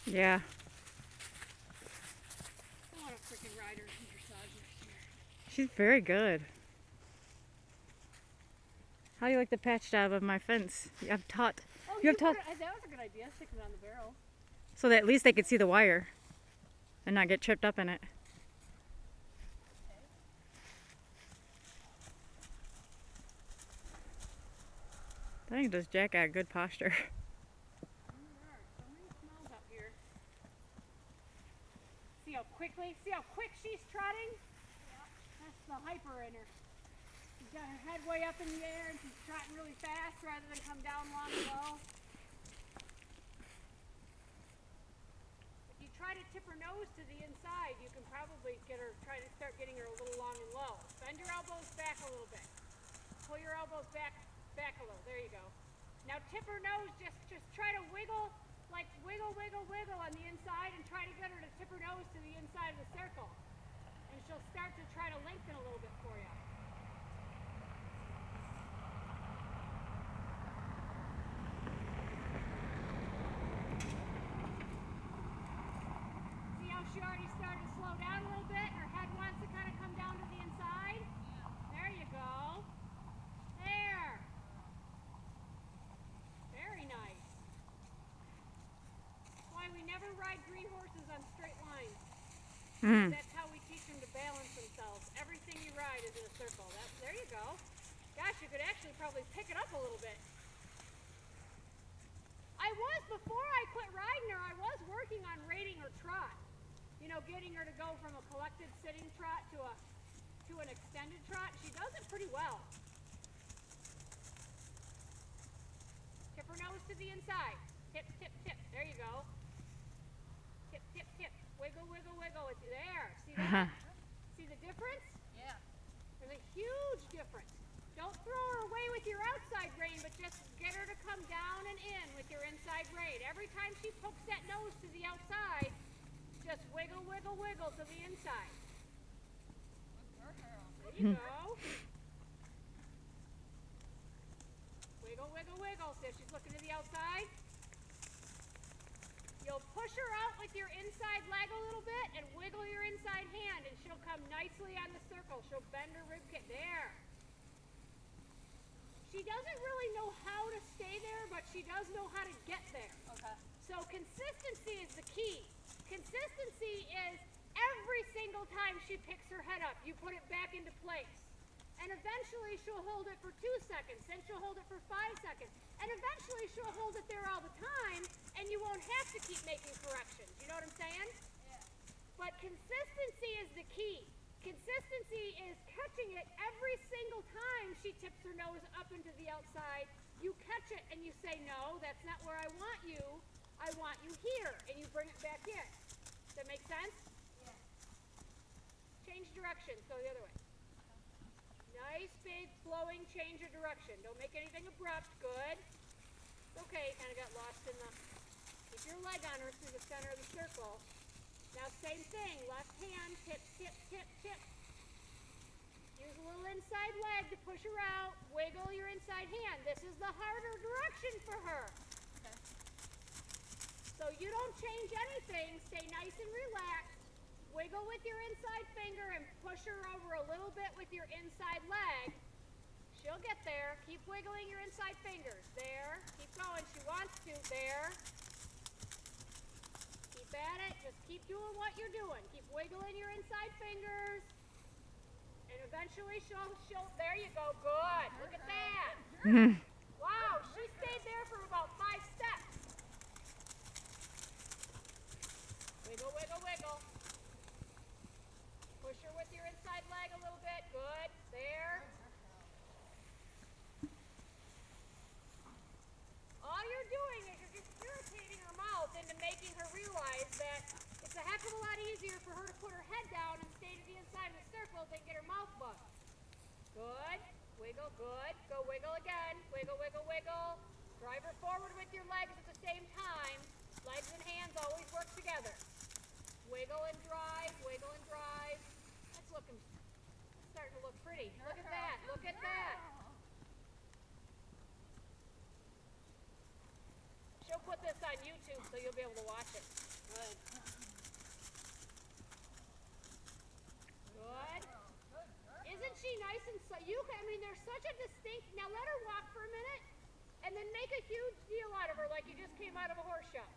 Yeah. I want a freaking rider and dressage next year. She's very good. How do you like the patch job of my fence? I've taught. Oh, You have taught. that was a good idea, sticking it on the barrel. So that at least they could see the wire and not get tripped up in it. I think this Jack got good posture. There are so many smells out here. See how quick she's trotting? Yeah. That's the hyper in her. She's got her head way up in the air and she's trotting really fast rather than come down long and low. If you try to tip her nose to the inside, you can probably try to start getting her a little long and low. Bend your elbows back a little bit. Pull your elbows back a little. There you go. Now tip her nose, just try to wiggle, like wiggle on the inside and try to get her to tip her nose to the inside of the circle. And she'll start to try to lengthen a little bit for you. See how she already started to slow down a little bit? Her head wants to kind of come down to the inside. Yeah. There you go. There. Very nice. That's why we never ride green horses on straight lines. That's how we teach them to balance themselves. Everything you ride is in a circle. There you go. Gosh, you could actually probably pick it up a little bit. Before I quit riding her, I was working on rating her trot. You know, getting her to go from a collected sitting trot to an extended trot. She does it pretty well. Tip her nose to the inside. Tip, tip, tip. There you go. Tip, tip, tip. Wiggle, wiggle, wiggle. It's there. See that? See the difference? Yeah. There's a huge difference. Don't throw her away with your outside rein, but just get her to come down and in with your inside rein. Every time she pokes that nose to the outside, just wiggle, wiggle, wiggle to the inside. There you go. Wiggle, wiggle, wiggle. See if she's looking to the outside? You'll push her out with your inside leg a little bit and wiggle your inside hand, and she'll come nicely on the circle. She'll bend her rib cage. There. She doesn't really know how to stay there, but she does know how to get there. Okay. So consistency is the key. Consistency is every single time she picks her head up, you put it back into place. And eventually she'll hold it for 2 seconds, then she'll hold it for 5 seconds, and eventually she'll hold it there all the time, and you won't have to keep making corrections. You know what I'm saying? Yeah. But consistency is the key. Consistency is catching it every single time she tips her nose up into the outside. You catch it and you say, no, that's not where I want you. I want you here. And you bring it back in. Does that make sense? Yeah. Change direction. Go the other way. Nice, big, flowing change of direction. Don't make anything abrupt. Good. Okay, kind of got lost in the... Keep your leg on her through the center of the circle. Now same thing, left hand, tip, tip, tip, tip. Use a little inside leg to push her out. Wiggle your inside hand. This is the harder direction for her. Okay. So you don't change anything. Stay nice and relaxed. Wiggle with your inside finger and push her over a little bit with your inside leg. She'll get there. Keep wiggling your inside fingers. There. Keep going. She wants to. There. At it, just keep doing what you're doing. Keep wiggling your inside fingers, and eventually she'll. There you go. Good. Look at that. Wow, she stayed there for about 5 steps. Wiggle, wiggle, wiggle. Push her with your inside leg a little bit. Good. There. All you're doing is you're just irritating her mouth into making her realize that it's a heck of a lot easier for her to put her head down and stay to the inside of the circle than get her mouth bugged. Good. Wiggle, good. Go wiggle again. Wiggle, wiggle, wiggle. Drive her forward with your legs at the same time. Legs and hands always work together. Wiggle and drive, wiggle and drive. That's starting to look pretty. Look at that. Look at that. She'll put this on YouTube so you'll be able to watch it. Good. Good. Isn't she nice and so I mean, there's such a distinct, now let her walk for a minute and then make a huge deal out of her like you just came out of a horse show.